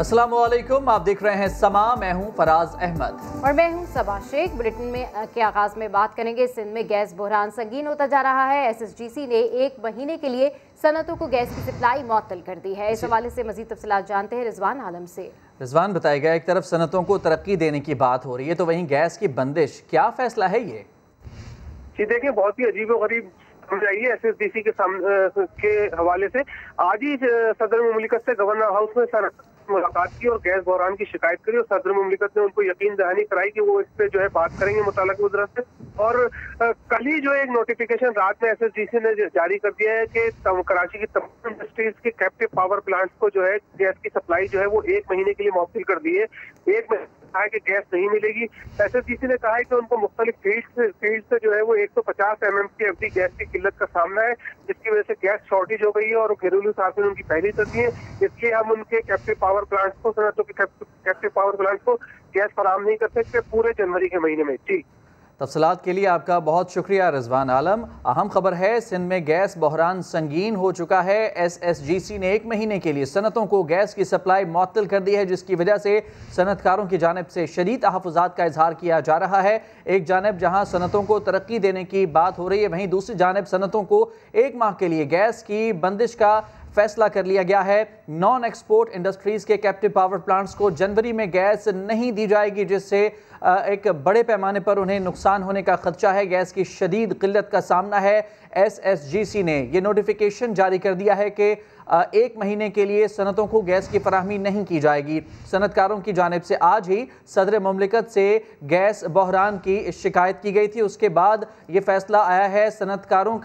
अस्सलाम वालेकुम, आप देख रहे हैं समा। मैं हूं फराज अहमद और मैं हूं सबा शेख। बुलेटिन में के आगाज में बात करेंगे, सिंध में गैस बहरान संगीन होता जा रहा है। SSGC ने 1 महीने के लिए सनतों को गैस की सप्लाई मुअत्तल कर दी है। इस हवाले से मजीद तफसीलात जानते हैं रिजवान आलम से। रिजवान, बताएगा, एक तरफ सनतों को तरक्की देने की बात हो रही है तो वहीं गैस की बंदिश, क्या फैसला है ये? जी देखिए, बहुत ही अजीब और गरीब समझ आई है SSGC के हवाले से। आज ही सदर मुमलिकत से गवर्नर हाउस में मुलाकात की और गैस बहरान की शिकायत करी और सदर मुमलिकत ने उनको यकीन दहानी कराई कि वो इस पे जो है बात करेंगे मुताल्लिक़ वज़ारत से। और कल ही जो एक नोटिफिकेशन रात में SSGC ने जारी कर दिया है कि कराची की तमाम इंडस्ट्रीज के कैप्टिव पावर प्लांट्स को जो है गैस की सप्लाई जो है वो 1 महीने के लिए मुअत्तल कर दी है। 1 महीने कहा है कि गैस नहीं मिलेगी। SSGC ने कहा है कि उनको मुख्तलिफ फील्ड से जो है वो 150 MMscfd गैस की किल्लत का सामना है, जिसकी वजह से गैस शॉर्टेज हो गई है और घरेलू सार्फिन उनकी पहली तरजीह है। इसलिए हम उनके कैप्टिव पावर प्लांट्स को, सनतों के कैप्टिव पावर प्लांट्स को गैस फराहम नहीं कर सकते पूरे जनवरी के महीने में। जी, तफसीलात के लिए आपका बहुत शुक्रिया रिजवान आलम। अहम खबर है, सिंध में गैस बहरान संगीन हो चुका है। SSGC ने 1 महीने के लिए सनतों को गैस की सप्लाई मुअत्तल कर दी है, जिसकी वजह से सनतकारों की जानिब से शदीद तहफ़्फ़ुज़ात का इजहार किया जा रहा है। एक जानब जहाँ सनतों को तरक्की देने की बात हो रही है, वहीं दूसरी जानब सनतों को 1 माह के लिए गैस की बंदिश का फैसला कर लिया गया है। नॉन एक्सपोर्ट इंडस्ट्रीज के कैप्टिव पावर प्लांट्स को जनवरी में गैस नहीं दी जाएगी, जिससे एक बड़े पैमाने पर उन्हें नुकसान होने का खदशा है। गैस की शदीद किल्लत का सामना है। SSGC ने यह नोटिफिकेशन जारी कर दिया है कि 1 महीने के लिए सनतों को गैस की फराहमी नहीं की जाएगी। सनतकारों की जानिब से आज ही सदर मुमलिकत से गैस बहरान की शिकायत की गई थी। उसके बाद ये फैसला आया है। सनतकारों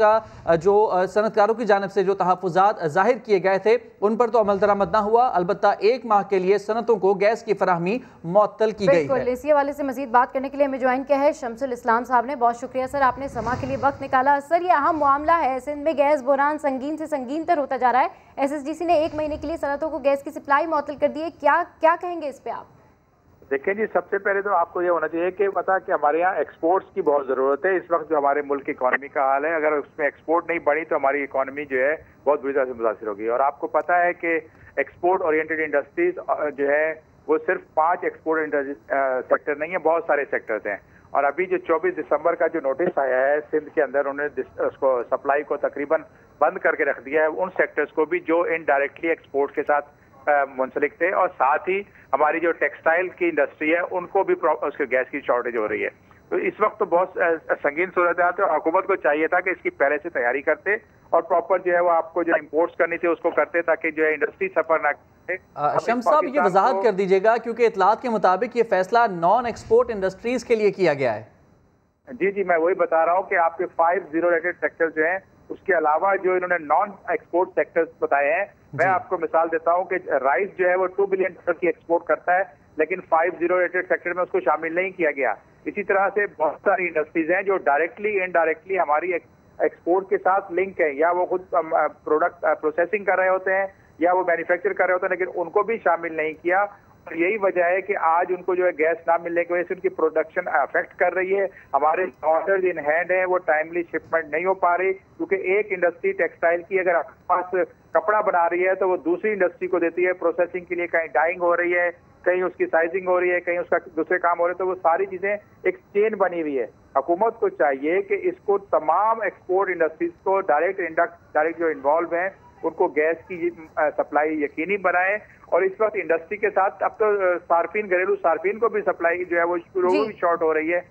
की जानिब से जो तहफ़्फ़ुज़ात जाहिर किए गए थे उन पर तो अमल दरामद ना हुआ, अलबत्ता 1 माह के लिए सनतों को गैस की फराहमी मुअत्तल की गई है। इसी हवाले से मजीद बात करने के लिए हमें ज्वाइन किया है शमसुल इस्लाम साहब ने। बहुत शुक्रिया सर, आपने समा के लिए वक्त निकाला। सर, ये अहम मामला है, सिंध में गैस बहरान संगीन से संगीन तर होता जा रहा है। SSGC ने 1 महीने के लिए सनतों को गैस की सप्लाई मुअत्तल कर दी है। क्या कहेंगे इस पे आप? देखिए जी, सबसे पहले तो आपको ये होना चाहिए कि पता कि हमारे यहाँ एक्सपोर्ट्स की बहुत ज़रूरत है। इस वक्त जो हमारे मुल्क की इकॉनमी का हाल है, अगर उसमें एक्सपोर्ट नहीं बढ़ी तो हमारी इकॉनमी जो है बहुत बुरी तरह से मुतासिर होगी। और आपको पता है कि एक्सपोर्ट ओरिएंटेड इंडस्ट्रीज जो है वो सिर्फ 5 एक्सपोर्ट सेक्टर नहीं है, बहुत सारे सेक्टर्स हैं। और अभी जो 24 दिसंबर का जो नोटिस आया है सिंध के अंदर, उन्होंने उसको सप्लाई को तकरीबन बंद करके रख दिया है उन सेक्टर्स को भी जो इनडायरेक्टली एक्सपोर्ट के साथ मुंसलिक थे। और साथ ही हमारी जो टेक्सटाइल की इंडस्ट्री है उनको भी उसके गैस की शॉर्टेज हो रही है। तो इस वक्त तो बहुत संगीन सूरत हाल है और हुकूमत को चाहिए था कि इसकी पहले से तैयारी करते और प्रॉपर जो है वो आपको जो इम्पोर्ट्स करनी थी उसको करते, ताकि जो है इंडस्ट्री सफर ना करे। शम्स साहब, ये वजाहत कर दीजिएगा, क्योंकि इतलात के मुताबिक ये फैसला नॉन एक्सपोर्ट इंडस्ट्रीज के लिए किया गया है। जी, मैं वही बता रहा हूँ कि आपके 5 रेटेड सेक्टर जो हैं, उसके अलावा जो इन्होंने नॉन एक्सपोर्ट सेक्टर्स बताए हैं, मैं आपको मिसाल देता हूँ कि राइस जो है वो $2 बिलियन की एक्सपोर्ट करता है, लेकिन 5 रेटेड सेक्टर में उसको शामिल नहीं किया गया। इसी तरह से बहुत सारी इंडस्ट्रीज हैं जो डायरेक्टली इनडायरेक्टली हमारी एक्सपोर्ट के साथ लिंक है, या वो खुद प्रोडक्ट प्रोसेसिंग कर रहे होते हैं या वो मैन्युफैक्चर कर रहे होते हैं, लेकिन उनको भी शामिल नहीं किया। और यही वजह है कि आज उनको जो है गैस ना मिलने की वजह से उनकी प्रोडक्शन अफेक्ट कर रही है। हमारे ऑर्डर्स इन हैंड है, वो टाइमली शिपमेंट नहीं हो पा रही, क्योंकि एक इंडस्ट्री टेक्सटाइल की अगर आपके पास कपड़ा बना रही है तो वो दूसरी इंडस्ट्री को देती है प्रोसेसिंग के लिए। कहीं डाइंग हो रही है, कहीं उसकी साइजिंग हो रही है, कहीं उसका दूसरे काम हो रहे हैं, तो वो सारी चीजें एक चेन बनी हुई है। हुकूमत को चाहिए कि इसको तमाम एक्सपोर्ट इंडस्ट्रीज को डायरेक्ट जो इन्वॉल्व हैं उनको गैस की सप्लाई यकीनी बनाए। और इस वक्त इंडस्ट्री के साथ अब तो सार्फिन, घरेलू सार्फिन को भी सप्लाई जो है वो भी शॉर्ट हो रही है।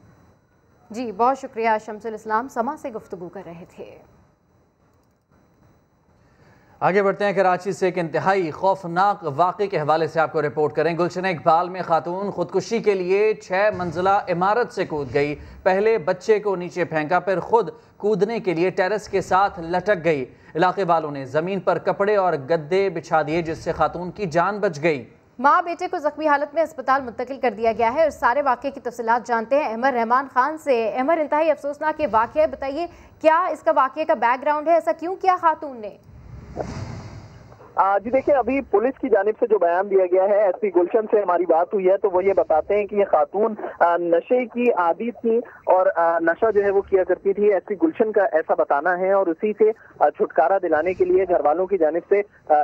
जी, बहुत शुक्रिया शमसुल इस्लाम, समा से गुफ्तगू कर रहे थे। आगे बढ़ते हैं, कराची से एक इंतहाई खौफनाक वाक़े के हवाले से आपको रिपोर्ट करें। गुलशन इकबाल में खातून खुदकुशी के लिए 6 मंजिला इमारत से कूद गई। पहले बच्चे को नीचे फेंका, फिर खुद कूदने के लिए टेरेस के साथ लटक गई। इलाके वालों ने ज़मीन पर कपड़े और गद्दे बिछा दिए, जिससे खातून की जान बच गई। माँ बेटे को जख्मी हालत में अस्पताल मुंतकिल कर दिया गया है। और सारे वाक़े की तफसीलात जानते हैं अहमर रहमान खान से। अहमर, इंतहाई अफसोसनाक ये वाक़या, बताइए क्या इसका वाक़े का बैकग्राउंड है, ऐसा क्यों किया खातून ने? जी देखिए, अभी पुलिस की जानिब से जो बयान दिया गया है, एसपी गुलशन से हमारी बात हुई है तो वो ये बताते हैं कि ये खातून नशे की आदी थी और नशा जो है वो किया करती थी। एसपी गुलशन का ऐसा बताना है और उसी से छुटकारा दिलाने के लिए घर वालों की जानिब से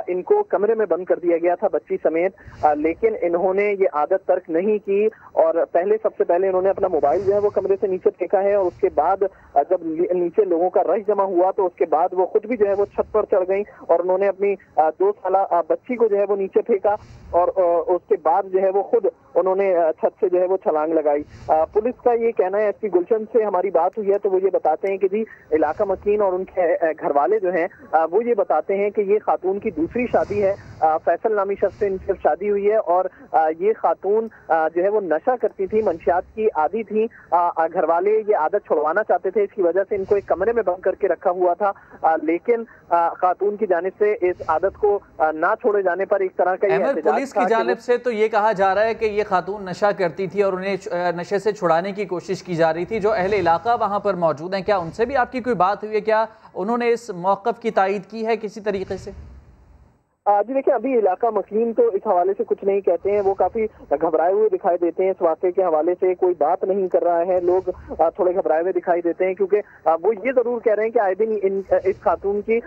इनको कमरे में बंद कर दिया गया था बच्ची समेत, लेकिन इन्होंने ये आदत तर्क नहीं की और सबसे पहले इन्होंने अपना मोबाइल जो है वो कमरे से नीचे फेंका है और उसके बाद जब नीचे लोगों का रश जमा हुआ तो उसके बाद वो खुद भी जो है वो छत पर चढ़ गई और उन्होंने अपनी 2 साला बच्ची को जो है वो नीचे फेंका और उसके बाद जो है वो खुद उन्होंने छत से जो है वो छलांग लगाई। पुलिस का ये कहना है, एसपी गुलशन से हमारी बात हुई है तो वो ये बताते हैं कि जी इलाका मकीन और उनके घर वाले जो हैं वो ये बताते हैं कि ये खातून की दूसरी शादी है। फैसल नामी शख्स से इनकी शादी हुई है और ये खातून जो है वो नशा करती थी, मंशियात की आदी थी। घर वाले ये आदत छुड़वाना चाहते थे, इसकी वजह से इनको एक कमरे में बंद करके रखा हुआ था, लेकिन खातून की जानिब से इस आदत को ना छोड़े जाने पर एक तरह का पुलिस की जानिब से तो ये कहा जा रहा है कि ये खातून नशा करती थी और उन्हें नशे से छुड़ाने की कोशिश की जा रही थी। जो अहले इलाका वहां पर मौजूद हैं, क्या उनसे भी आपकी कोई बात हुई है? क्या उन्होंने इस मौक़िफ़ की तायीद की है किसी तरीके से? जी देखिए, अभी इलाका मकीन तो इस हवाले से कुछ नहीं कहते हैं, वो काफी घबराए हुए दिखाई देते हैं। इस वाक़े के हवाले से कोई बात नहीं कर रहा है, लोग थोड़े घबराए हुए दिखाई देते हैं क्योंकि वो ये जरूर कह रहे हैं कि आए दिन इस खातून की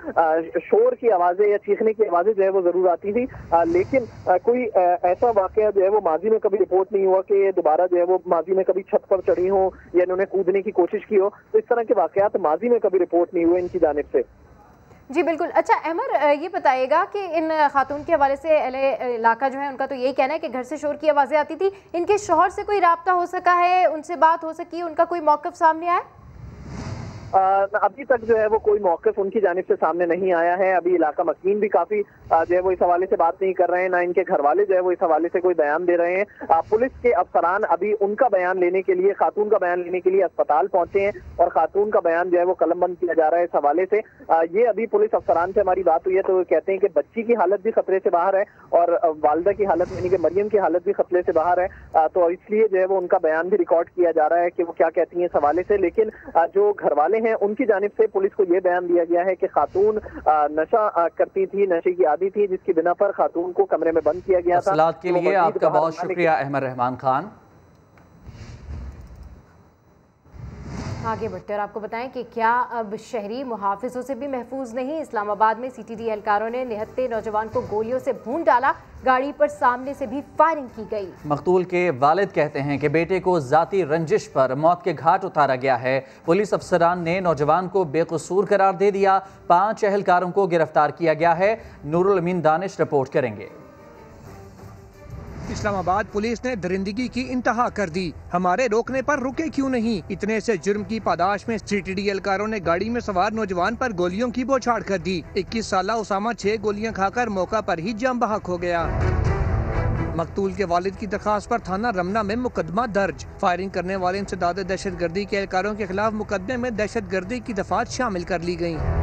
शोर की आवाजें या चीखने की आवाजें जो है वो जरूर आती थी, लेकिन कोई ऐसा वाक़या जो है वो माजी में कभी रिपोर्ट नहीं हुआ कि ये दोबारा जो है वो माजी में कभी छत पर चढ़ी हो या इन्होंने कूदने की कोशिश की हो। तो इस तरह के वाक़यात माजी में कभी रिपोर्ट नहीं हुए इनकी जानिब से। जी बिल्कुल। अच्छा अहमर, ये बताइएगा कि इन खातून के हवाले से अहले इलाका जो है उनका तो यही कहना है कि घर से शोर की आवाज़ें आती थी, इनके शौहर से कोई राब्ता हो सका है, उनसे बात हो सकी, उनका कोई मौक़िफ़ सामने आया? अभी तक जो है वो कोई मौक़िफ़ उनकी जानिब से सामने नहीं आया है। अभी इलाका मकीन भी काफी जो है वो इस हवाले से बात नहीं कर रहे हैं, ना इनके घर वाले जो है वो इस हवाले से कोई बयान दे रहे हैं। पुलिस के अफसरान अभी उनका बयान लेने के लिए, खातून का बयान लेने के लिए अस्पताल पहुंचे हैं और खातून का बयान जो है वो कलमबंद किया जा रहा है इस हवाले से। ये अभी पुलिस अफसरान से हमारी बात हुई है तो वो कहते हैं कि बच्ची की हालत भी खतरे से बाहर है और वालिदा की हालत यानी कि मरियम की हालत भी खतरे से बाहर है, तो इसलिए जो है वो उनका बयान भी रिकॉर्ड किया जा रहा है कि वो क्या कहती हैं इस हवाले से। लेकिन जो घर वाले हैं उनकी जानिब से पुलिस को यह बयान दिया गया है कि खातून नशा करती थी, नशे की आदी थी, जिसकी बिना पर खातून को कमरे में बंद किया गया था। तफसीलात के लिए आपका बहुत शुक्रिया अहमद रहमान खान। आगे बढ़ते और आपको बताएं कि क्या अब शहरी मुहाफिजों से भी महफूज नहीं। इस्लामाबाद में सीटीडी एहलकारों ने निहत्ते नौजवान को गोलियों से भून डाला, गाड़ी पर सामने से भी फायरिंग की गई। मकतूल के वालिद कहते हैं कि बेटे को जाती रंजिश पर मौत के घाट उतारा गया है। पुलिस अफसरान ने नौजवान को बेकसूर करार दे दिया। 5 एहलकारों को गिरफ्तार किया गया है। नूरुल अमीन दानिश रिपोर्ट करेंगे। इस्लामाबाद पुलिस ने दरिंदगी की इंतहा कर दी, हमारे रोकने पर रुके क्यों नहीं। इतने से जुर्म की पादाश में सीटीडी एहलकारों ने गाड़ी में सवार नौजवान पर गोलियों की बौछार कर दी। 21 साला उसामा 6 गोलियां खाकर मौका पर ही जान बहक हो गया। मकतूल के वालिद की दरखास्त पर थाना रमना में मुकदमा दर्ज। फायरिंग करने वाले इंसदाद दहशतगर्दी के एहलकारों के खिलाफ मुकदमे में दहशतगर्दी की दफात शामिल कर ली गयी।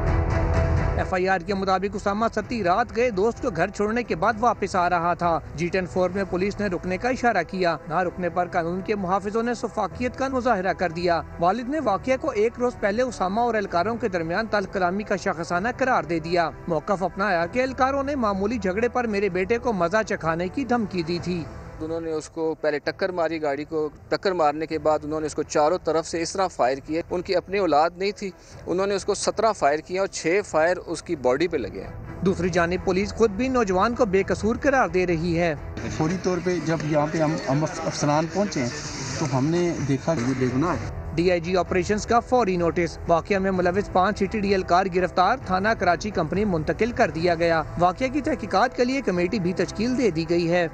FIR के मुताबिक उसामा सती रात गए दोस्त को घर छोड़ने के बाद वापस आ रहा था। G10-4 में पुलिस ने रुकने का इशारा किया, ना रुकने पर कानून के मुहाफिजों ने सफाकियत का मुजाहिरा कर दिया। वालिद ने वाक़या को 1 रोज पहले उसामा और एहलकारों के दरमियान तल्ख कलामी का शाखसाना करार दे दिया। मौक़िफ़ अपनाया कि एहलकारों ने मामूली झगड़े पर मेरे बेटे को मजा चखाने की धमकी दी थी। उन्होंने उसको पहले टक्कर मारी, गाड़ी को टक्कर मारने के बाद उन्होंने उसको चारों तरफ से इस तरह फायर किए। उनकी अपनी औलाद नहीं थी, उन्होंने उसको 17 फायर किए और 6 फायर उसकी बॉडी पे लगे हैं। दूसरी जानिब पुलिस खुद भी नौजवान को बेकसूर करार दे रही है। फौरी तौर पे जब यहाँ पे हम अफसरान पहुँचे तो हमने देखा ये बेगुनाह है। DIG ऑपरेशंस का फौरी नोटिस। वाक़या में मुलविस 5 सीटीडी एहलकार गिरफ्तार, थाना कराची कंपनी मुंतकिल कर दिया गया। वाक़या की तहकीकात के लिए कमेटी भी तश्कील दे दी गई है।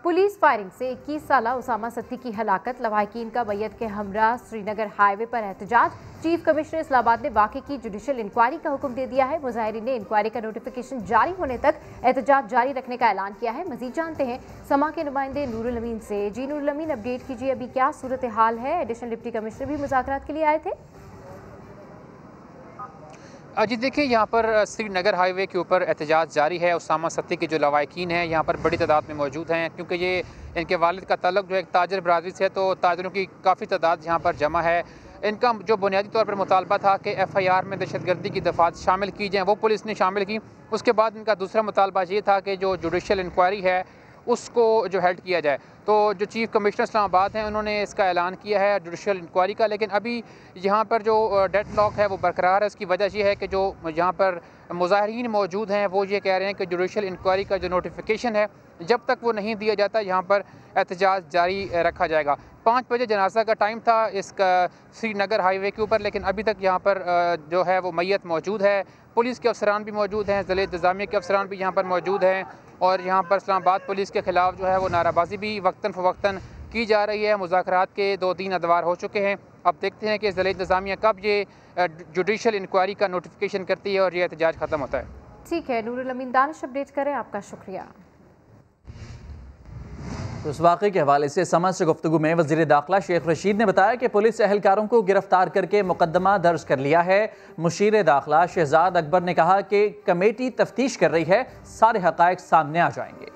पुलिस फायरिंग से 21 साला उसामा सत्ती की हलाकत, लवाहिकीन का मैयत के हमरा श्रीनगर हाईवे पर एहतजाज। चीफ कमिश्नर इस्लामाबाद ने वाक़े की जुडिशल इंक्वायरी का हुक्म दे दिया है। मुजाहिरीन ने इंक्वायरी का नोटिफिकेशन जारी होने तक एहतजाज जारी रखने का ऐलान किया है। मजीद जानते हैं समा के नुमाइंदे नूरुल अमीन से। जी नूरुल अमीन, अपडेट कीजिए, अभी क्या सूरत हाल है? एडिशनल डिप्टी कमिश्नर भी मुज़ाकरात के लिए आए थे। जी देखिए, यहाँ पर श्रीनगर हाईवे के ऊपर एहतजाज जारी है। उसामा सत्ती के जो लवाहिकीन हैं यहाँ पर बड़ी तादाद में मौजूद हैं, क्योंकि ये इनके वालिद का ताल्लुक जो है ताजर बरादरी से है, तो ताजरों की काफ़ी तादाद यहाँ पर जमा है। इनका जो बुनियादी तौर पर मुतालबा था कि FIR में दहशतगर्दी की दफात शामिल की जाएँ, वो पुलिस ने शामिल की। उसके बाद इनका दूसरा मुतालबा ये था कि जो जुडिशल इंक्वायरी है उसको जो हेल्ड किया जाए। तो जो चीफ़ कमिश्नर इस्लामाबाद हैं उन्होंने इसका ऐलान किया है जुडिशल इंक्वायरी का, लेकिन अभी यहाँ पर जो डेडलॉक है वो बरकरार है। उसकी वजह ये है कि जो यहाँ पर मुज़ाहिरीन मौजूद हैं वो ये कह रहे हैं कि जुडिशल इंक्वायरी का जो नोटिफिकेशन है जब तक वो नहीं दिया जाता यहाँ पर एहतजाज जारी रखा जाएगा। 5 बजे जनाजा का टाइम था इसका श्रीनगर हाईवे के ऊपर, लेकिन अभी तक यहाँ पर जो है वो मैयत मौजूद है। पुलिस के अफसरान भी मौजूद हैं, ज़िले इंतज़ामिया के अफसरान भी यहाँ पर मौजूद हैं और यहाँ पर इस्लामाबाद पुलिस के ख़िलाफ़ जो है वो नाराबाजी भी वक्तन फ़वक्तन की जा रही है। मुज़ाकरात के 2-3 अदवार हो चुके हैं। अब देखते हैं कि ज़िले इंतज़ामिया कब ये जुडिशल इंक्वायरी का नोटिफिकेशन करती है और ये एहतजाज ख़त्म होता है। ठीक है, नूरुल अमीन दानिश अपडेट करें, आपका शुक्रिया। तो इस वाक़े के हवाले से समा से गुफ्तगू में वज़ीर दाखिला शेख रशीद ने बताया कि पुलिस एहलकारों को गिरफ्तार करके मुकदमा दर्ज कर लिया है। मुशीर दाखिला शहजाद अकबर ने कहा कि कमेटी तफ्तीश कर रही है, सारे हक़ाइक़ सामने आ जाएंगे।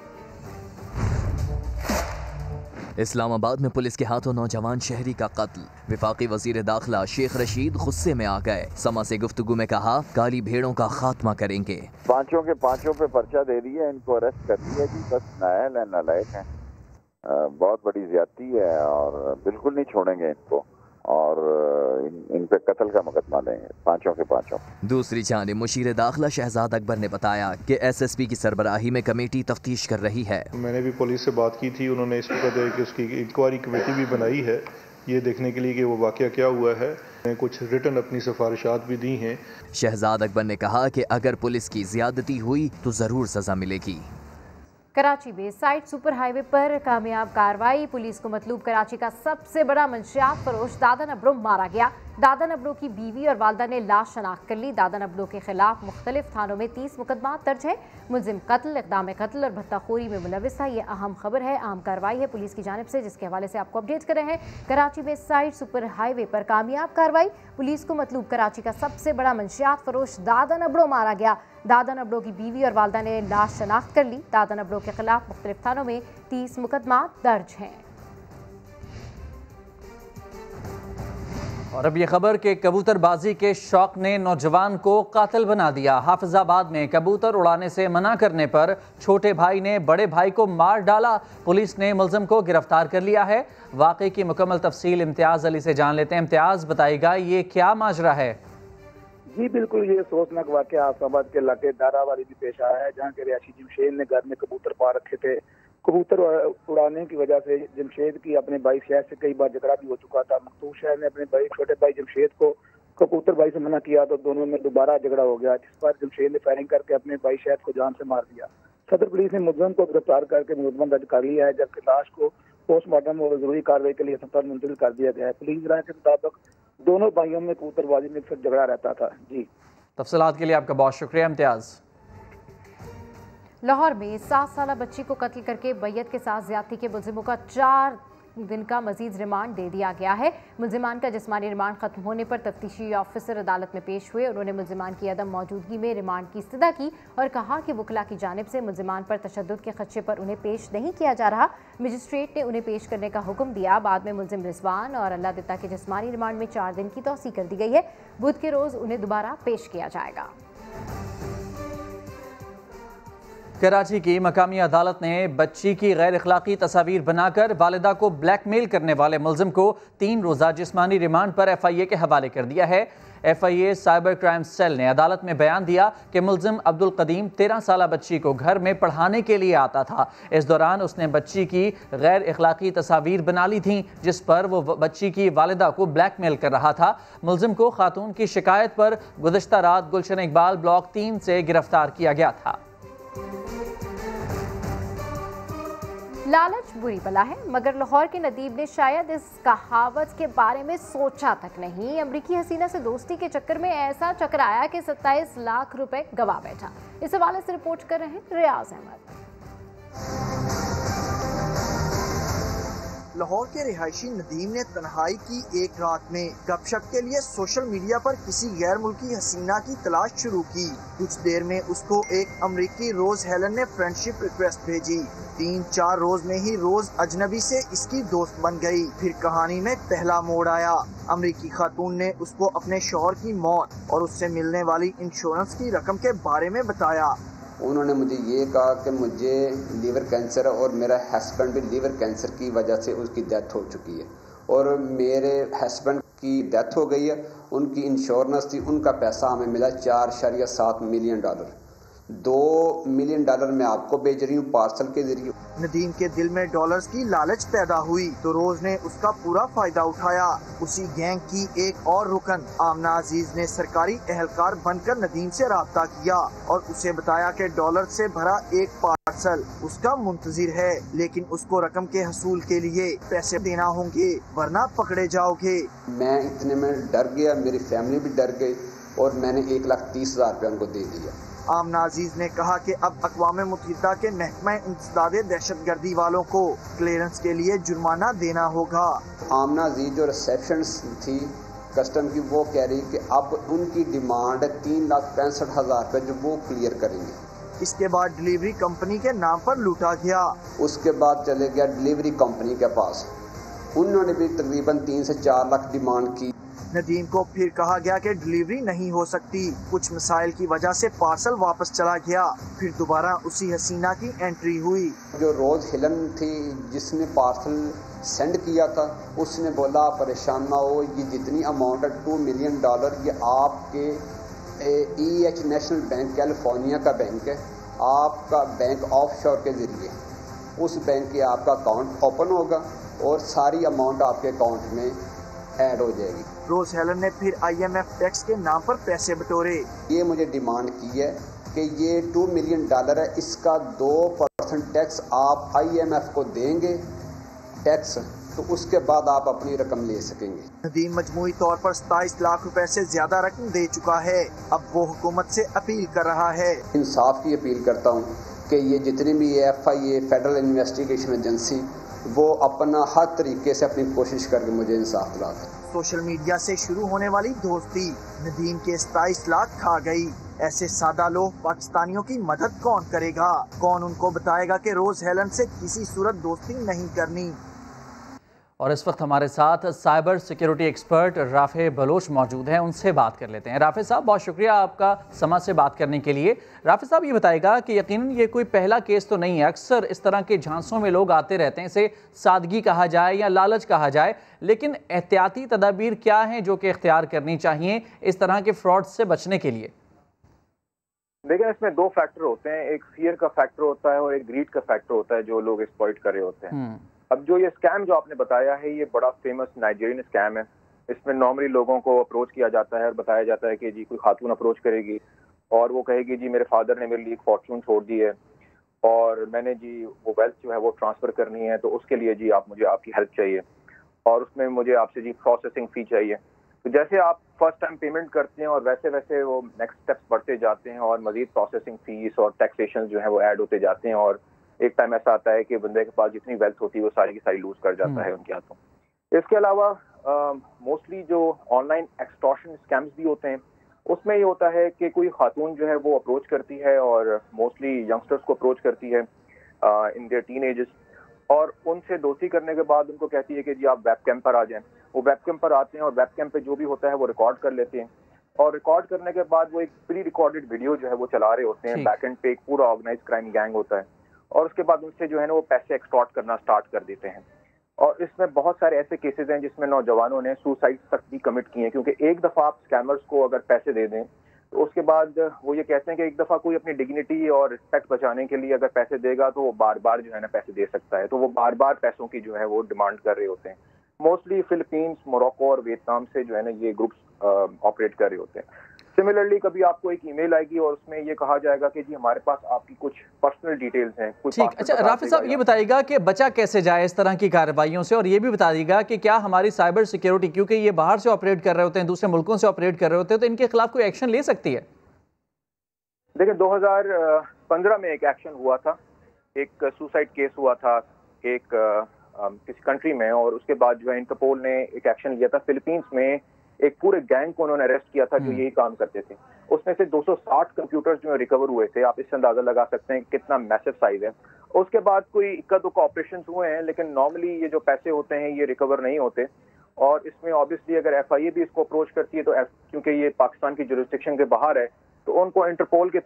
इस्लामाबाद में पुलिस के हाथों नौजवान शहरी का कत्ल। विफाकी वज़ीर दाखिला शेख रशीद गुस्से में आ गए। समा से गुफ्तगू में कहा, काली भेड़ों का खात्मा करेंगे। पांचों के पांचों पे पर्चा दे दिया, इनको अरेस्ट कर दिया जी, बस नाअहल है, नालायक हैं। बहुत बड़ी ज्यादती है और बिल्कुल नहीं छोड़ेंगे इनको और इन पे कत्ल का मुकदमा देंगे, पांचों के पांचों। दूसरी जानिब मुशीर दाखिला शहजाद अकबर ने बताया कि SSP की सरबराही में कमेटी तफ्तीश कर रही है। मैंने भी पुलिस से बात की थी, उन्होंने इस वक्त कि उसकी इंक्वायरी कमेटी भी बनाई है ये देखने के लिए कि वो वाकया क्या हुआ है। कुछ रिटर्न अपनी सिफारिशात भी दी हैं। शहजाद अकबर ने कहा कि अगर पुलिस की ज्यादती हुई तो जरूर सजा मिलेगी। कराची में साइड सुपर हाईवे पर कामयाब कार्रवाई। पुलिस को मतलूब कराची का सबसे बड़ा मंशियात फरोश दादन अब्रो मारा गया। दादन अब्रो की बीवी और वालदा ने लाश शनाख्त कर ली। दादन अब्रो के खिलाफ मुख्तलिफ थानों में 30 मुकदमा दर्ज है। मुलजिम कत्ल, इक़दाम कत्ल और भत्ताखोरी में मुलविस था। ये अहम खबर है, अहम कार्रवाई है पुलिस की जानिब से, जिसके हवाले से आपको अपडेट कर रहे हैं। कराची में साइड सुपर हाईवे पर कामयाब कार्रवाई। पुलिस को मतलूब कराची का सबसे बड़ा मंशियात फरोश दादन अब्रो मारा गया। दादन अब्रो की बीवी और वालदा ने लाश शनाख्त कर ली। दादन अब्रो के खिलाफ मुख्तलिफ थानों में 30 मुकदमा दर्ज हैं। और अब ये खबर कि कबूतरबाजी के शौक ने नौजवान को कातिल बना दिया। हाफिजाबाद में कबूतर उड़ाने से मना करने पर छोटे भाई ने बड़े भाई को मार डाला। पुलिस ने मुलजिम को गिरफ्तार कर लिया है। वाक़े की मुकम्मल तफसील इम्तियाज़ अली से जान लेते हैं। इम्तियाज़, बताइएगा ये क्या माजरा है? जी बिल्कुल, ये सोचनाक वाक़या आसाबाद के इलाके दारावाली भी पेश आया है, जहाँ के रिहायशी जमशेद ने घर में कबूतर पा रखे थे। कबूतर उड़ाने की वजह से जमशेद की अपने भाई शहर से कई बार झगड़ा भी हो चुका था। मखतूम शहर ने अपने भाई छोटे भाई जमशेद को कबूतर भाई से मना किया तो दोनों में दोबारा झगड़ा हो गया, जिस पर जमशेद ने फायरिंग करके अपने भाई शहर को जान से मार दिया। सदर पुलिस ने मुलजिम को गिरफ्तार करके मुकदमा दर्ज कर लिया है, जबकि लाश को पोस्टमार्टम और जरूरी कार्रवाई के लिए अस्पताल मुंतकिल कर दिया गया है। पुलिस राय के मुताबिक दोनों भाइयों में कबूतरबाजी में अक्सर झगड़ा रहता था। जी, तफसीलात के लिए आपका बहुत शुक्रिया इम्तियाज़। लाहौर में 7 साला बच्ची को कत्ल करके बैयत के साथ ज्यादती के मुलजिमों का 4 दिन का मजीद रिमांड दे दिया गया है। मुलजिमान का जिस्मानी रिमांड खत्म होने पर तफ्तीशी ऑफिसर अदालत में पेश हुए। उन्होंने मुलजिमान की अदम मौजूदगी में रिमांड की इस्तदा की और कहा कि वकला की जानिब से मुलजिमान पर तशद्दुद के खदशे पर उन्हें पेश नहीं किया जा रहा। मजिस्ट्रेट ने उन्हें पेश करने का हुक्म दिया। बाद में मुलजिम रिजवान और अल्लाह दिता के जिस्मानी रिमांड में 4 दिन की तौसी कर दी गई है। बुध के रोज उन्हें दोबारा पेश किया जाएगा। कराची की मकामी अदालत ने बच्ची की गैर अखलाकी तस्वीर बनाकर वालिदा को ब्लैकमेल करने वाले मुलजिम को 3 रोज़ा जिस्मानी रिमांड पर FIA के हवाले कर दिया है। FIA साइबर क्राइम सेल ने अदालत में बयान दिया कि मुलजिम अब्दुल कदीम 13 साला बच्ची को घर में पढ़ाने के लिए आता था। इस दौरान उसने बच्ची की गैर अखलाकी तस्वीर बना ली थी, जिस पर वो बच्ची की वालिदा को ब्लैकमेल कर रहा था। मुलजिम को खातून की शिकायत पर गुज़श्ता रात गुलशन इकबाल ब्लॉक 3 से गिरफ्तार किया गया था। लालच बुरी बला है, मगर लाहौर के नदीब ने शायद इस कहावत के बारे में सोचा तक नहीं। अमरीकी हसीना से दोस्ती के चक्कर में ऐसा चकराया कि 27 लाख रुपए गवा बैठा। इस हवाले से रिपोर्ट कर रहे हैं रियाज अहमद। लाहौर के रिहायशी नदीम ने तन्हाई की एक रात में गपशप के लिए सोशल मीडिया पर किसी गैर मुल्की हसीना की तलाश शुरू की। कुछ देर में उसको एक अमरीकी रोज हेलन ने फ्रेंडशिप रिक्वेस्ट भेजी। 3-4 रोज में ही रोज अजनबी से इसकी दोस्त बन गई। फिर कहानी में पहला मोड़ आया। अमरीकी खातून ने उसको अपने शौहर की मौत और उससे मिलने वाली इंश्योरेंस की रकम के बारे में बताया। उन्होंने मुझे ये कहा कि मुझे लीवर कैंसर है और मेरा हस्बैंड भी लीवर कैंसर की वजह से उसकी डेथ हो चुकी है और मेरे हस्बैंड की डेथ हो गई है। उनकी इंश्योरेंस थी, उनका पैसा हमें मिला $4.7 मिलियन। $2 मिलियन मैं आपको भेज रही हूँ पार्सल के जरिए। नदीम के दिल में डॉलर्स की लालच पैदा हुई तो रोज ने उसका पूरा फायदा उठाया। उसी गैंग की एक और रुकन आमना अजीज ने सरकारी एहलकार बनकर नदीम से राब्ता किया और उसे बताया कि डॉलर से भरा एक पार्सल उसका मुंतजिर है, लेकिन उसको रकम के हसूल के लिए पैसे देना होंगे वरना पकड़े जाओगे। मैं इतने में डर गया, मेरी फैमिली भी डर गई और मैंने 1,30,000 रुपया उनको दे दिया। आमना अजीज ने कहा कि अब अक़वाम मुत्तहिदा के महकमा इंसदाद दहशतगर्दी वालों को क्लियरेंस के लिए जुर्माना देना होगा। आमना अजीज जो रिसेप्शन थी कस्टम की, वो कह रही कि अब उनकी डिमांड है 3,65,000 रुपये जो वो क्लियर करेंगे। इसके बाद डिलीवरी कंपनी के नाम पर लूटा गया। उसके बाद चले गया डिलीवरी कंपनी के पास, उन्होंने भी तकरीबन 3 से 4 लाख डिमांड की। नदीम को फिर कहा गया कि डिलीवरी नहीं हो सकती। कुछ मसाइल की वजह से पार्सल वापस चला गया। फिर दोबारा उसी हसीना की एंट्री हुई। जो रोज हिलन थी जिसने पार्सल सेंड किया था, उसने बोला परेशान ना हो, ये जितनी अमाउंट है $2 मिलियन ये आपके EH नेशनल बैंक कैलिफोर्निया का बैंक है, आपका बैंक ऑफशोर के जरिए उस बैंक के आपका अकाउंट ओपन होगा और सारी अमाउंट आपके अकाउंट में ऐड हो जाएगी। रोज हेलन ने फिर IMF टैक्स के नाम पर पैसे बटोरे। ये मुझे डिमांड की है कि ये $2 मिलियन है, इसका 2% टैक्स आप IMF को देंगे टैक्स, तो उसके बाद आप अपनी रकम ले सकेंगे। नदीम मजमूई तौर पर 27 लाख रुपए से ज्यादा रकम दे चुका है। अब वो हुकूमत से अपील कर रहा है। इंसाफ की अपील करता हूँ कि ये जितनी भी FIA फेडरल इन्वेस्टिगेशन एजेंसी वो अपना हर तरीके से अपनी कोशिश करके मुझे इंसाफ दिला दें। सोशल मीडिया से शुरू होने वाली दोस्ती नदीम के 27 लाख खा गई। ऐसे सादा लोग पाकिस्तानियों की मदद कौन करेगा? कौन उनको बताएगा कि रोज हेलन से किसी सूरत दोस्ती नहीं करनी? और इस वक्त हमारे साथ cyber security expert Rafay Baloch मौजूद हैं, उनसे बात कर लेते हैं। राफे साहब, बहुत शुक्रिया आपका समा से बात करने के लिए। राफे साहब, ये बताएगा कि यकीनन ये कोई पहला केस तो नहीं है, अक्सर इस तरह के झांसों में लोग आते रहते हैं, इसे सादगी कहा जाए या लालच कहा जाए, लेकिन एहतियाती तदाबीर क्या हैं जो कि इख्तियार करनी चाहिए इस तरह के फ्रॉड से बचने के लिए? देखिए, इसमें 2 फैक्टर होते हैं, एक फियर का फैक्टर होता है और एक ग्रीड का फैक्टर होता है जो लोग एक्सप्लॉइट कर रहे होते हैं। अब जो ये स्कैम जो आपने बताया है, ये बड़ा फेमस नाइजीरियन स्कैम है। इसमें नॉर्मली लोगों को अप्रोच किया जाता है और बताया जाता है कि जी कोई खातून अप्रोच करेगी और वो कहेगी जी मेरे फादर ने मेरे लिए एक फॉर्चून छोड़ दी है और मैंने जी वो वेल्थ जो है वो ट्रांसफर करनी है, तो उसके लिए जी मुझे आपकी हेल्प चाहिए और उसमें मुझे आपसे जी प्रोसेसिंग फी चाहिए। तो जैसे आप फर्स्ट टाइम पेमेंट करते हैं और वैसे वैसे वो नेक्स्ट स्टेप्स बढ़ते जाते हैं और मजीद प्रोसेसिंग फीस और टैक्सेशन जो है वो ऐड होते जाते हैं और एक टाइम ऐसा आता है कि बंदे के पास जितनी वेल्थ होती है वो सारी की सारी लूज कर जाता है उनके हाथों। इसके अलावा मोस्टली जो ऑनलाइन एक्सटॉर्शन स्कैम्स भी होते हैं, उसमें ये होता है कि कोई खातून जो है वो अप्रोच करती है और मोस्टली यंगस्टर्स को अप्रोच करती है इन देयर टीनेजेस और उनसे दोस्ती करने के बाद उनको कहती है कि जी आप वेबकैम पर आ जाएं। वो वेबकैम पर आते हैं और वेबकैम पे जो भी होता है वो रिकॉर्ड कर लेते हैं और रिकॉर्ड करने के बाद वो एक प्री रिकॉर्डेड वीडियो जो है वो चला रहे होते हैं। बैक एंड पे एक पूरा ऑर्गेनाइज क्राइम गैंग होता है और उसके बाद उनसे जो है ना वो पैसे एक्सटॉर्ट करना स्टार्ट कर देते हैं। और इसमें बहुत सारे ऐसे केसेस हैं जिसमें नौजवानों ने सुसाइड तक भी कमिट किए हैं, क्योंकि एक दफ़ा आप स्कैमर्स को अगर पैसे दे दें तो उसके बाद वो ये कहते हैं कि एक दफ़ा कोई अपनी डिग्निटी और रिस्पेक्ट बचाने के लिए अगर पैसे देगा तो वो बार बार जो है ना पैसे दे सकता है, तो वो बार बार पैसों की जो है वो डिमांड कर रहे होते हैं। मोस्टली फिलीपींस, मोरक्को और वियतनाम से जो है ना ये ग्रुप्स ऑपरेट कर रहे होते हैं। सिमिलरली कभी आपको एक ईमेल आएगी और उसमें ये कहा जाएगा कि जी हमारे पास आपकी कुछ पर्सनल डिटेल्स हैं। ठीक, अच्छा राफे साहब, ये बताइएगा कि बचा कैसे जाए इस तरह की कार्रवाइयों से, और ये भी बताइएगा कि क्या हमारी साइबर सिक्योरिटी, क्योंकि ये बाहर से ऑपरेट कर रहे होते हैं, दूसरे मुल्कों से ऑपरेट कर रहे होते हैं, तो इनके खिलाफ कोई एक्शन ले सकती है? देखिए, 2015 में एक एक्शन हुआ था, एक सुसाइड केस हुआ था एक किसी कंट्री में, और उसके बाद जो है इंटरपोल ने एक एक्शन लिया था फिलीपींस में, एक पूरे गैंग को उन्होंने अरेस्ट किया था जो यही काम करते थे। उसमें से 260 कंप्यूटर्स जो रिकवर हुए थे। आप इससे अंदाजा लगा सकते हैं कितना मैसिव साइज है। उसके बाद कोई इक्का दुक्का ऑपरेशन हुए हैं, लेकिन नॉर्मली ये जो पैसे होते हैं ये रिकवर नहीं होते। और इसमें ऑब्वियसली अगर FIA भी इसको अप्रोच करती है तो क्योंकि ये पाकिस्तान की जुरिस्डिक्शन के बाहर है तो उनको इंटरपोल के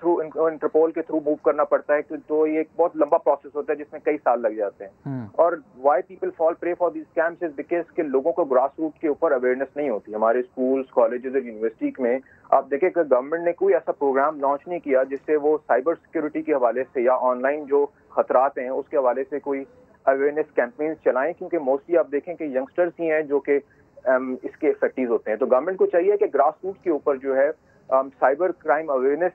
थ्रू मूव करना पड़ता है। तो ये एक बहुत लंबा प्रोसेस होता है जिसमें कई साल लग जाते हैं। और why people fall prey for these scams is because के लोगों को ग्रास रूट के ऊपर अवेयरनेस नहीं होती। हमारे स्कूल्स, कॉलेजेस और यूनिवर्सिटी में आप देखें कि गवर्नमेंट ने कोई ऐसा प्रोग्राम लॉन्च नहीं किया जिससे वो साइबर सिक्योरिटी के हवाले से या ऑनलाइन जो खतरात हैं उसके हवाले से कोई अवेयरनेस कैंपेन्स चलाएं, क्योंकि मोस्टली आप देखें कि यंगस्टर्स ही हैं जो कि इसके इफेक्टिव होते हैं। तो गवर्नमेंट को चाहिए कि ग्रास रूट के ऊपर जो है साइबर क्राइम अवेयरनेस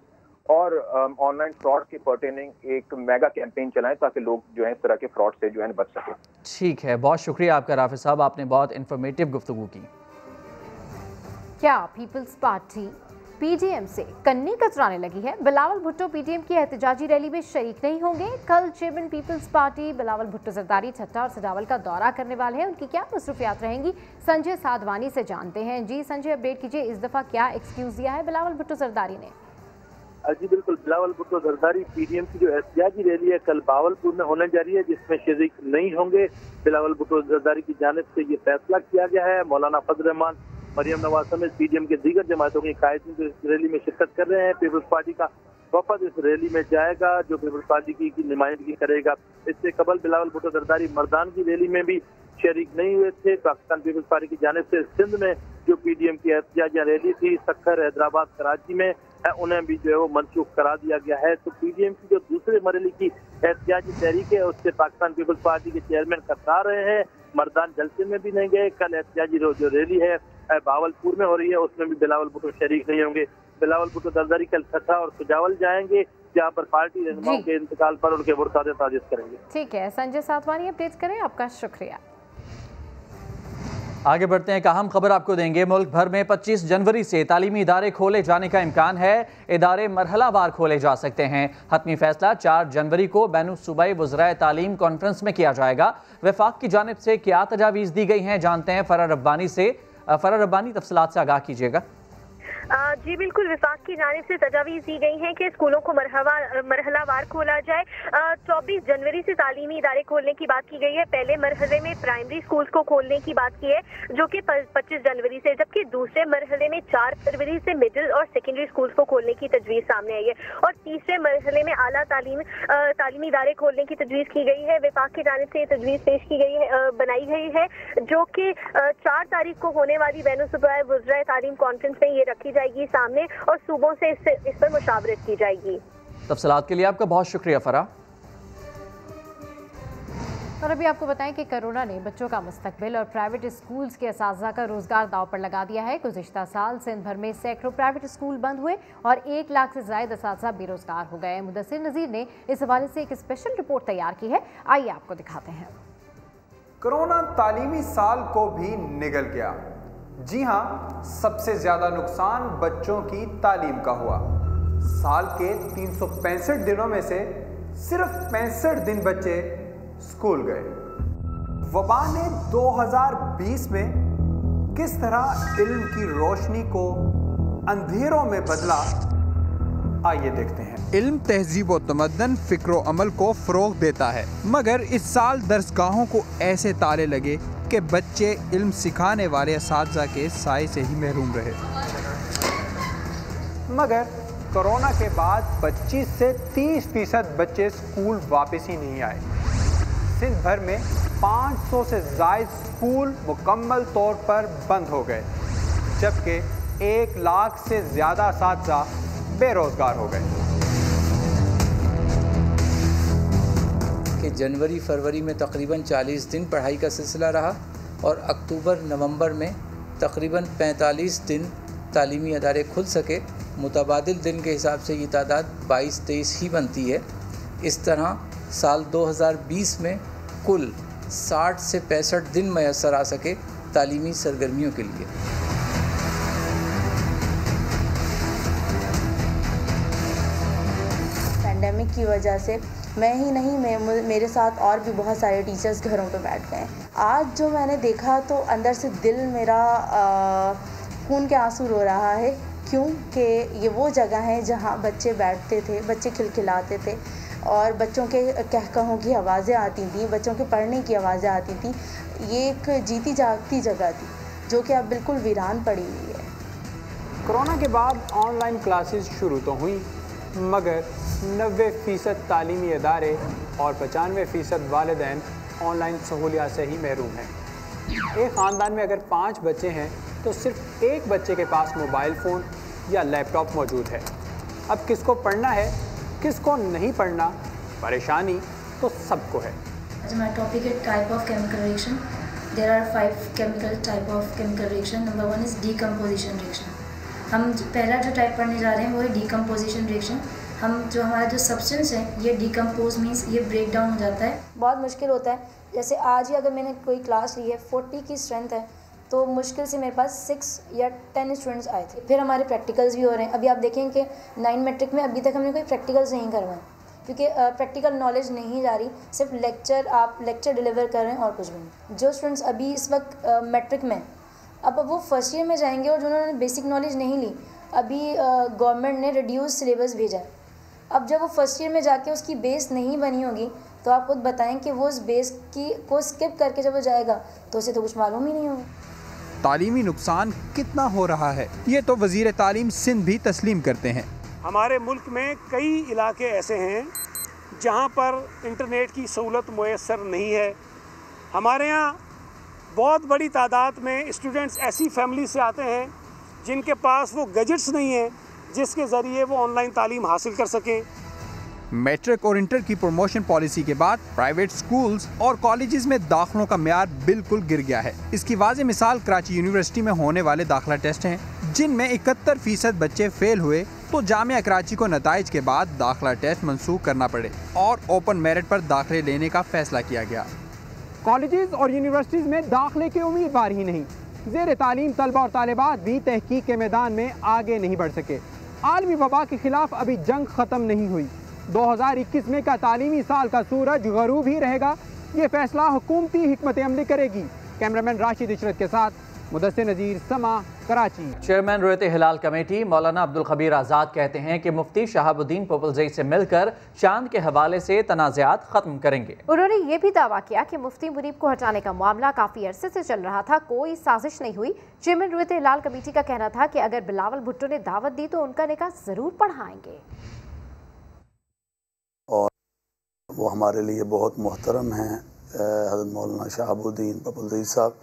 और ऑनलाइन फ्रॉड के पर्टेनिंग एक मेगा कैंपेन चलाएं ताकि लोग जो है इस तरह के फ्रॉड से जो है बच सके। ठीक है, बहुत शुक्रिया आपका राफिज साहब, आपने बहुत इंफॉर्मेटिव गुफ्तगू की। क्या पीपल्स पार्टी PDM से कन्नी कतराने लगी है? बिलावल भुट्टो PDM की एहतजाजी रैली में शरीक नहीं होंगे। कल chairman Peoples Party Bilawal Bhutto Zardari Thatta और सजावल का दौरा करने वाले हैं। उनकी क्या मसरूफियात रहेंगी, संजय साधवानी से जानते हैं। जी संजय, अपडेट कीजिए, इस दफा क्या एक्सक्यूज दिया है बिलावल भुट्टो जरदारी ने? जी बिल्कुल, बिलावल भुट्टो जरदारी PDM की जो एहतजाजी रैली है कल बावलपुर में होने जा रही है, जिसमें शरीक नहीं होंगे। बिलावल भुट्टो जरदारी की जानिब से ये फैसला किया गया है। मौलाना फजल रहमान, मरियम नवाज समेत PDM के दीगर जमातों के कायदीन जो इस रैली में शिरकत कर रहे हैं। पीपल्स पार्टी का वफद इस रैली में जाएगा जो पीपल्स पार्टी की नुमाइंदगी करेगा। इससे कबल बिलावल भुट्टो जरदारी मर्दान की रैली में भी शरीक नहीं हुए थे। पाकिस्तान पीपल्स पार्टी की जानिब से सिंध में जो PDM की एहतजाजी रैली थी सक्खर, हैदराबाद, कराची में, उन्हें भी जो है वो मनसूख करा दिया गया है। तो PDM की जो दूसरे मरहले की एहतजाजी तहरीक है उससे पाकिस्तान पीपल्स पार्टी के चेयरमैन कतरा रहे हैं। मर्दान जलसे में भी नहीं गए। कल एहतजाजी जो रैली है बावलपुर में हो रही है उसमें भी बिलावल भुट्टो शरीक नहीं होंगे। बिलावल भुट्टो जरदारी कल ठट्टा और सुजावल जाएंगे, जहाँ पर पार्टी रहनुमाओं के इंतकाल पर उनके बुरसादे ताजिज़ करेंगे। ठीक है, संजय साधवानी अपडेट करें, आपका शुक्रिया। आगे बढ़ते हैं, एक अहम खबर आपको देंगे। मुल्क भर में 25 जनवरी से तालीमी इदारे खोले जाने का इम्कान है। इदारे मरहलावार खोले जा सकते हैं। हतमी फैसला 4 जनवरी को बैनुल सूबाई वज़राए तालीम कॉन्फ्रेंस में किया जाएगा। वफाक की जानिब से क्या तजावीज़ दी गई हैं, जानते हैं फराह रब्बानी से। फराह रब्बानी, तफसीलात से आगाह कीजिएगा। जी बिल्कुल, विफाक की जानिब से तजावीज़ दी गई हैं कि स्कूलों को मरहलावार खोला जाए। 24 जनवरी से तालीमी इदारे खोलने की बात की गई है। पहले मरहले में प्राइमरी स्कूल्स को खोलने की बात की है जो कि 25 जनवरी से, जबकि दूसरे मरहले में 4 फरवरी से मिडिल और सेकेंडरी स्कूल्स को खोलने की तजवीज़ सामने आई है। और तीसरे मरहले में आला तालीमी इदारे खोलने की तजवीज़ की गई है। विफाक की जानिब से ये तजवीज़ पेश की गई है, बनाई गई है, जो कि 4 तारीख को होने वाली बैनुल सूबाई वज़राए तालीम कॉन्फ्रेंस में ये रखी जाएगी सामने और सूबों से इस पर मुशावरत की जाएगी। तफसीलात के लिए आपका बहुत शुक्रिया फराह। और अभी आपको बताएं कि कोरोना ने बच्चों का मुस्तकबिल और प्राइवेट स्कूल्स के असातिज़ा का रोजगार दाव पर लगा दिया है। गुज़िश्ता साल सिंध भर में सैकड़ों प्राइवेट स्कूल बंद हुए और 1 लाख से ज़ायद असातिज़ा बेरोजगार हो गए। मुदस्सिर नज़ीर ने इस हवाले से एक स्पेशल रिपोर्ट तैयार की है, आइए आपको दिखाते हैं। कोरोना तालीमी साल को भी निगल गया। जी हाँ, सबसे ज़्यादा नुकसान बच्चों की तालीम का हुआ। साल के 365 दिनों में से सिर्फ 65 दिन बच्चे स्कूल गए। वबा ने 2020 में किस तरह इल्म की रोशनी को अंधेरों में बदला, आइए देखते हैं। इल्म तहजीब व तमद्दन फ़िक्र अमल को फ़रोग़ देता है, मगर इस साल दरसगाहों को ऐसे ताले लगे कि बच्चे इल्म सिखाने वाले असातिज़ा के साए से ही महरूम रहे। मगर कोरोना के बाद 25 से 30% बच्चे स्कूल वापस ही नहीं आए। सिंध भर में 500 से ज़ायद स्कूल मुकम्मल तौर पर बंद हो गए, जबकि 1 लाख से ज़्यादा असातिज़ा बेरोज़गार हो गए। कि जनवरी फरवरी में तकरीबन 40 दिन पढ़ाई का सिलसिला रहा और अक्टूबर नवंबर में तकरीबन 45 दिन तालीमी अदारे खुल सके। मुतबादिल दिन के हिसाब से ये तादाद 22-23 ही बनती है। इस तरह साल 2020 में कुल 60 से 65 दिन मैसर आ सके तालीमी सरगर्मियों के लिए। पैंडेमिक की वजह से मैं ही नहीं, मेरे साथ और भी बहुत सारे टीचर्स घरों पे बैठ गए। आज जो मैंने देखा तो अंदर से दिल मेरा खून के आंसू रो रहा है, क्योंकि ये वो जगह है जहाँ बच्चे बैठते थे, बच्चे खिलखिलाते थे और बच्चों के कहकहों की आवाज़ें आती थी, बच्चों के पढ़ने की आवाज़ें आती थी। ये एक जीती जागती जगह थी जो कि अब बिल्कुल वीरान पड़ी हुई है। कोरोना के बाद ऑनलाइन क्लासेस शुरू तो हुई, मगर 90% तालीमी इदारे और 95% वालिदैन ऑनलाइन सहूलियात से ही महरूम हैं। एक ख़ानदान में अगर 5 बच्चे हैं तो सिर्फ एक बच्चे के पास मोबाइल फ़ोन या लैपटॉप मौजूद है। अब किसको पढ़ना है, किसको नहीं पढ़ना, परेशानी तो सबको है। My topic is type of chemical reaction. There are 5 chemical type of chemical reaction. Number 1 is decomposition reaction. हम पहला जो टाइप पढ़ने जा रहे हैं वो है decomposition reaction. हमारा जो सब्सटेंस है ये डिकम्पोज मीन्स ये ब्रेक डाउन हो जाता है। बहुत मुश्किल होता है। जैसे आज ही अगर मैंने कोई क्लास ली है, 40 की स्ट्रेंथ है, तो मुश्किल से मेरे पास 6 या 10 स्टूडेंट्स आए थे। फिर हमारे प्रैक्टिकल्स भी हो रहे हैं। अभी आप देखें कि 9 मैट्रिक में अभी तक हमने कोई प्रैक्टिकल्स नहीं करवाए, क्योंकि प्रैक्टिकल नॉलेज नहीं जा रही, सिर्फ आप लेक्चर डिलीवर कर रहे हैं और कुछ भी नहीं। जो स्टूडेंट्स अभी इस वक्त मैट्रिक में, अब वो फर्स्ट ईयर में जाएंगे और जिन्होंने बेसिक नॉलेज नहीं ली, अभी गवर्नमेंट ने रिड्यूस सिलेबस भेजा है। अब जब वो फर्स्ट ईयर में जाके उसकी बेस नहीं बनी होगी तो आप खुद बताएं कि वो उस बेस को स्किप करके जब वो जाएगा तो उसे तो कुछ मालूम ही नहीं होगा। तालीमी नुकसान कितना हो रहा है ये तो वज़ीर तालीम सिंध भी तस्लीम करते हैं। हमारे मुल्क में कई इलाके ऐसे हैं जहाँ पर इंटरनेट की सहूलत मुयस्सर नहीं है। हमारे यहाँ बहुत बड़ी तादाद में स्टूडेंट्स ऐसी फैमिली से आते हैं जिनके पास वो गैजेट्स नहीं हैं जिसके ज़रिए वो ऑनलाइन तालीम हासिल कर सकें। मैट्रिक और इंटर की प्रमोशन पॉलिसी के बाद प्राइवेट स्कूल्स और कॉलेजेस में दाखिलों का म्यार बिल्कुल गिर गया है। इसकी वाज़ेह मिसाल कराची यूनिवर्सिटी में होने वाले दाखिला टेस्ट हैं, जिनमें 71% बच्चे फेल हुए तो जामिया कराची को नताइज के बाद दाखिला टेस्ट मंसूख करना पड़े और ओपन मेरिट पर दाखिले लेने का फैसला किया गया। कॉलेजेस और यूनिवर्सिटीज़ में दाखिले के उम्मीदवार ही नहीं, ज़ेर तालीम तलबा और तालिबात भी तहकीक के मैदान में आगे नहीं बढ़ सके। आलमी वबा के खिलाफ अभी जंग ख़त्म नहीं हुई। 2021 में का तालीमी साल का सूरज गरूब ही रहेगा, ये फैसला हुकूमती हिकमत अमली करेगी। कैमरामैन राशिद इशरत के साथ मुदस्सिर नज़ीर, समा, कराची। चेयरमैन रुयत हिलाल कमेटी मौलाना अब्दुल खबीर आज़ाद कहते हैं कि मुफ्ती शहाबुद्दीन पोपलजई से मिलकर चांद के हवाले से तनाज़ात ख़त्म करेंगे। उन्होंने ये भी दावा किया कि मुफ्ती मुनीब को हटाने का मामला काफ़ी अरसे से चल रहा था, कोई साजिश नहीं हुई। चेयरमैन रुयत हिलाल कमेटी का कहना था कि अगर बिलावल भुट्टो ने दावत दी तो उनका निकाह ज़रूर पढ़ाएंगे और वो हमारे लिए बहुत मोहतरम हैं हज़रत मौलाना शहाबुद्दीन पोपलजई साहब,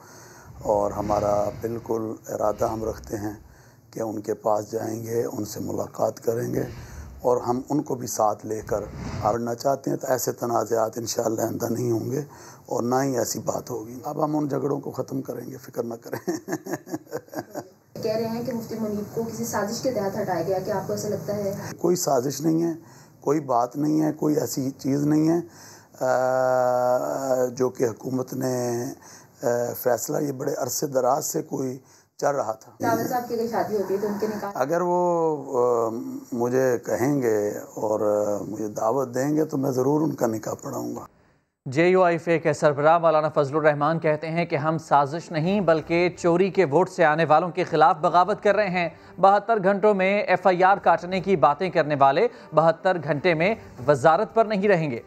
और हमारा बिल्कुल इरादा हम रखते हैं कि उनके पास जाएंगे, उनसे मुलाकात करेंगे और हम उनको भी साथ लेकर आना चाहते हैं। तो ऐसे तनाज़ात इंशाअल्लाह आइंदा नहीं होंगे और ना ही ऐसी बात होगी। अब हम उन झगड़ों को ख़त्म करेंगे, फ़िक्र न करें। कह रहे हैं कि मुफ्ती मुनीब को किसी साजिश के तहत हटाया गया, क्या आपको ऐसा लगता है? कोई साजिश नहीं है, कोई बात नहीं है, कोई ऐसी चीज़ नहीं है जो कि हुकूमत ने फैसला, ये बड़े अरसे दराज से कोई चल रहा था। साहब की शादी होती है तो उनके निकाह, अगर वो मुझे कहेंगे और मुझे दावत देंगे तो मैं ज़रूर उनका निकाह पढ़ाऊँगा। JUIF के सरबराह मौलाना फजलुर रहमान कहते हैं कि हम साजिश नहीं बल्कि चोरी के वोट से आने वालों के खिलाफ बगावत कर रहे हैं। 72 घंटों में FIR काटने की बातें करने वाले 72 घंटे में वजारत पर नहीं रहेंगे।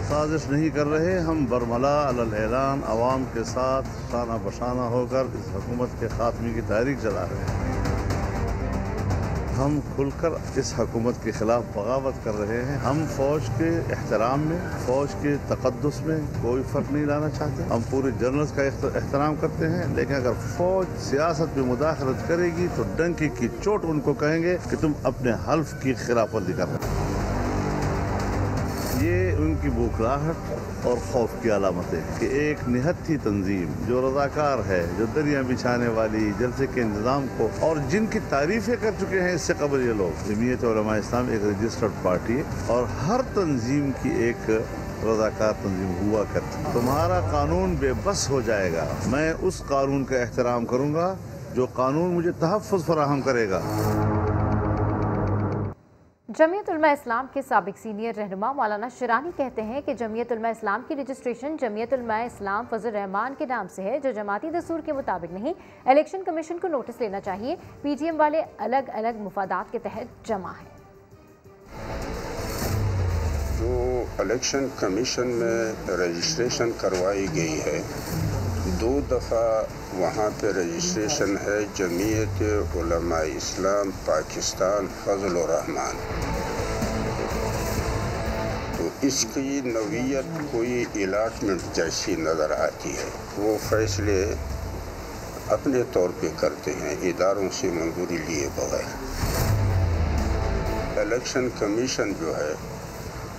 साजिश नहीं कर रहे, हम बरमला अलल ऐलान अवाम के साथ शाना बशाना होकर इस हुकूमत के खात्मे की तहरीक चला रहे हैं। हम खुलकर इस हुकूमत के खिलाफ बगावत कर रहे हैं। हम फौज के एहतराम में, फौज के तकद्दुस में कोई फ़र्क नहीं लाना चाहते। हम पूरे जनरल्स का एहतराम करते हैं, लेकिन अगर फौज सियासत में मुदाखलत करेगी तो डंके की चोट उनको कहेंगे कि तुम अपने हल्फ की खिलाफ वर्जी कर रहे हो। ये उनकी बौखलाहट और खौफ की अलामत है कि एक निहत्थी तंजीम जो रज़ाकार है, जो दरिया बिछाने वाली, जलसे के इंतज़ाम को और जिनकी तारीफ़ें कर चुके हैं इससे कबल ये लोग, जमीयत उलमा इस्लाम एक रजिस्टर्ड पार्टी है और हर तंजीम की एक रज़ाकार तंजीम हुआ करती। तुम्हारा कानून बेबस हो जाएगा, मैं उस कानून का एहतराम करूँगा जो कानून मुझे तहफ़्फ़ुज़ फराहम करेगा। जमीयत उलमा इस्लाम के साबिक सीनियर रहनुमा मौलाना शिरानी कहते हैं कि जमीयत उलमा इस्लाम की रजिस्ट्रेशन जमीयत उलमा इस्लाम फजल रहमान के नाम से है, जो जमाती दस्तूर के मुताबिक नहीं। इलेक्शन कमीशन को नोटिस लेना चाहिए। PTM वाले अलग अलग मुफादात के तहत जमा है। जो इलेक्शन कमीशन में रजिस्ट्रेशन करवाई गई है, 2 दफ़ा वहाँ पे रजिस्ट्रेशन है जमीयत उलमा इस्लाम पाकिस्तान फजल रहमान। तो इसकी नवीयत कोई अलाटमेंट जैसी नज़र आती है। वो फैसले अपने तौर पे करते हैं इदारों से मंजूरी लिए बगैर। इलेक्शन कमीशन जो है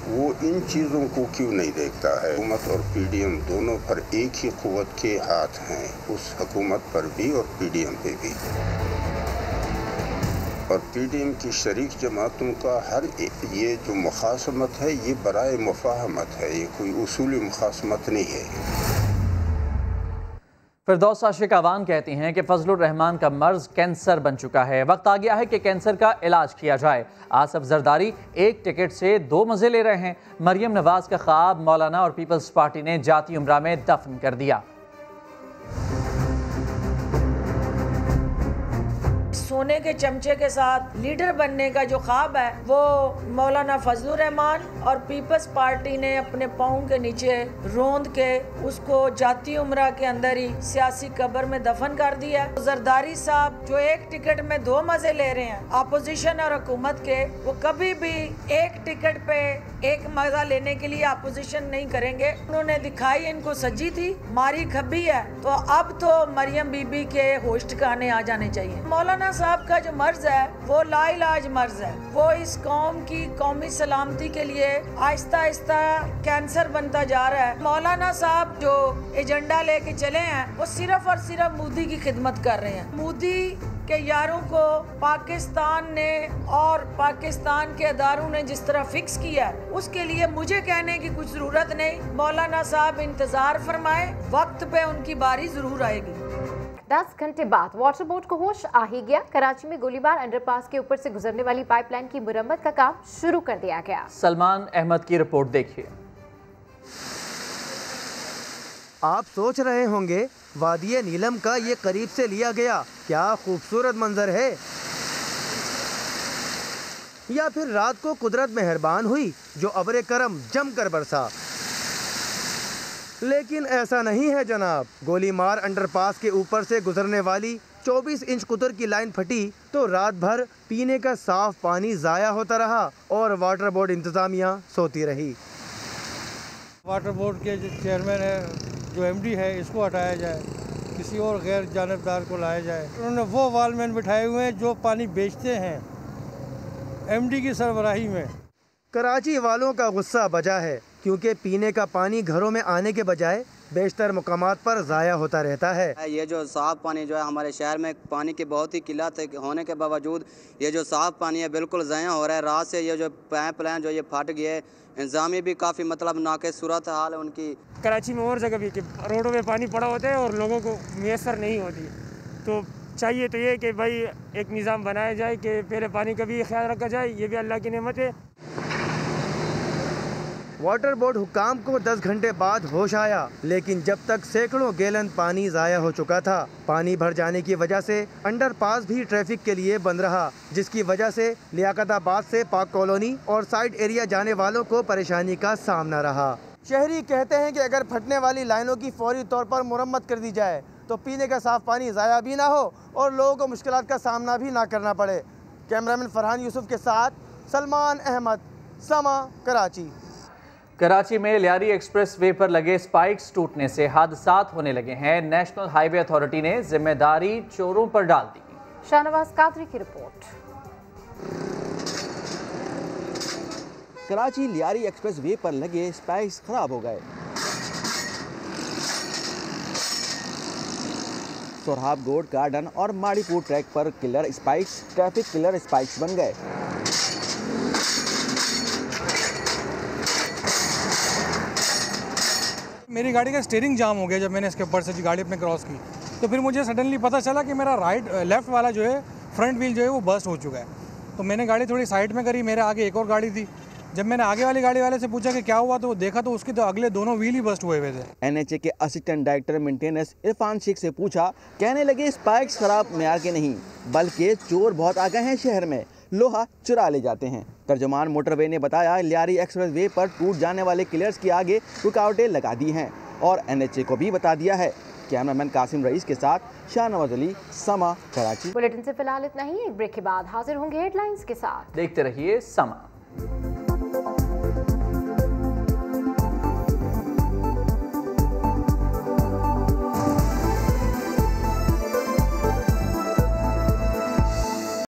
वो इन चीज़ों को क्यों नहीं देखता है? हुकूमत और PDM दोनों पर एक ही क़ुव्वत के हाथ हैं, उस हुकूमत पर भी और PDM पे भी। और PDM की शरीक जमातों का हर ये जो मुखासमत है ये बराए मुफाहमत है, ये कोई उसूली मुखासमत नहीं है। फिरदौस आशिक अवान कहती हैं कि फजलुर रहमान का मर्ज कैंसर बन चुका है। वक्त आ गया है कि कैंसर का इलाज किया जाए। आसफ जरदारी एक टिकट से 2 मज़े ले रहे हैं। मरियम नवाज का ख्वाब मौलाना और पीपल्स पार्टी ने जाती उम्रा में दफन कर दिया। सोने के चमचे के साथ लीडर बनने का जो ख्वाब है वो मौलाना फजलुर रहमान और पीपल्स पार्टी ने अपने पाँव के नीचे रोंद के उसको जाती उम्रा के अंदर ही सियासी कब्र में दफन कर दिया। जरदारी साहब जो एक टिकट में 2 मजे ले रहे हैं अपोजिशन और हुकूमत के, वो कभी भी एक टिकट पे एक मजा लेने के लिए अपोजिशन नहीं करेंगे। उन्होंने दिखाई इनको सजी थी, मारी खब्बी है, तो अब तो मरियम बीबी के होश ठिकाने आ जाने चाहिए। मौलाना साहब का जो मर्ज है वो लाइलाज मर्ज है। वो इस कौम की कौमी सलामती के लिए आहिस्ता आहिस्ता कैंसर बनता जा रहा है। मौलाना साहब जो एजेंडा लेके चले हैं वो सिर्फ और सिर्फ मोदी की खिदमत कर रहे हैं। मोदी के यारों को पाकिस्तान ने और पाकिस्तान के अदारों ने जिस तरह फिक्स किया है उसके लिए मुझे कहने की कुछ जरूरत नहीं। मौलाना साहब इंतजार फरमाए, वक्त पे उनकी बारी जरूर आएगी। 10 घंटे बाद वाटर बोर्ड को होश आ ही गया। कराची में गोलीबार अंडरपास के ऊपर से गुजरने वाली पाइपलाइन की मुरम्मत का काम शुरू कर दिया गया। सलमान अहमद की रिपोर्ट देखिए। आप सोच रहे होंगे वादिये नीलम का ये करीब से लिया गया क्या खूबसूरत मंजर है, या फिर रात को कुदरत मेहरबान हुई जो अब्र करम जमकर बरसा। लेकिन ऐसा नहीं है जनाब। गोलीमार अंडरपास के ऊपर से गुजरने वाली 24 इंच कुतर की लाइन फटी तो रात भर पीने का साफ पानी ज़ाया होता रहा और वाटर बोर्ड इंतज़ामिया सोती रही। वाटर बोर्ड के जो चेयरमैन है, जो MD है, इसको हटाया जाए, किसी और गैर जानबदार को लाया जाए। उन्होंने वो वालमैन बिठाए हुए हैं जो पानी बेचते हैं MD की सरबराही में। कराची वालों का गुस्सा बजा है क्योंकि पीने का पानी घरों में आने के बजाय बेशतर मुकामात पर ज़ाया होता रहता है। ये जो साफ़ पानी जो है हमारे शहर में पानी की बहुत ही किल्लत होने के बावजूद ये जो साफ़ पानी है बिल्कुल ज़ाया हो रहा है। रात से ये जो पाइप लाइन जो ये फट गई है, इंतजामी भी काफ़ी मतलब नाक़िस सूरत हाल है उनकी। कराची में और जगह भी कि रोडों में पानी पड़ा होता है और लोगों को मैसर नहीं होती, तो चाहिए तो ये कि भाई एक निज़ाम बनाया जाए कि पहले पानी का भी ख्याल रखा जाए। ये भी अल्लाह की नेमत है। वाटर बोर्ड हुकाम को 10 घंटे बाद होश आया, लेकिन जब तक सैकड़ों गैलन पानी ज़ाया हो चुका था। पानी भर जाने की वजह से अंडरपास भी ट्रैफिक के लिए बंद रहा, जिसकी वजह से लियाकताबाद से पाक कॉलोनी और साइड एरिया जाने वालों को परेशानी का सामना रहा। शहरी कहते हैं कि अगर फटने वाली लाइनों की फौरी तौर पर मुरम्मत कर दी जाए तो पीने का साफ पानी ज़ाया भी ना हो और लोगों को मुश्किलात का सामना भी ना करना पड़े। कैमरामैन फरहान यूसुफ के साथ सलमान अहमद, समा, कराची। कराची में लियारी एक्सप्रेस वे पर लगे स्पाइक्स टूटने से हादसात होने लगे हैं। नेशनल हाईवे अथॉरिटी ने जिम्मेदारी चोरों पर डाल दी। शाहनवाज कादरी की report. Karachi Lyari express way पर लगे स्पाइक्स खराब हो गए। सोरहाब गोड गार्डन और माड़ीपुर ट्रैक पर killer spikes traffic killer spikes बन गए। मेरी गाड़ी का स्टीयरिंग जाम हो गया जब मैंने इसके ऊपर से गाड़ी अपने क्रॉस की, तो फिर मुझे सडनली पता चला कि मेरा लेफ्ट वाला जो है फ्रंट व्हील जो है वो बस्ट हो चुका है। तो मैंने गाड़ी थोड़ी साइड में करी, मेरे आगे एक और गाड़ी थी। जब मैंने आगे वाली गाड़ी वाले से पूछा कि क्या हुआ, तो देखा तो उसके तो अगले दोनों व्हील ही बस्ट हुए थे। NHA के assistant director maintenance Irfan Sheikh से पूछा, कहने लगे स्पाइक्स खराब मेयार के नहीं, बल्कि चोर बहुत आ गए हैं शहर में, लोहा चुरा ले जाते हैं। तर्जुमान मोटरवे ने बताया, लियारी एक्सप्रेसवे पर टूट जाने वाले किलर्स के आगे रुकावटें लगा दी हैं और NHA को भी बता दिया है। कैमरामैन कासिम रईस के साथ शाहनवाज अली, समा, कराची। बुलेटिन से फिलहाल इतना ही। एक ब्रेक के बाद हाजिर होंगे हेडलाइंस के साथ। देखते रहिए समा।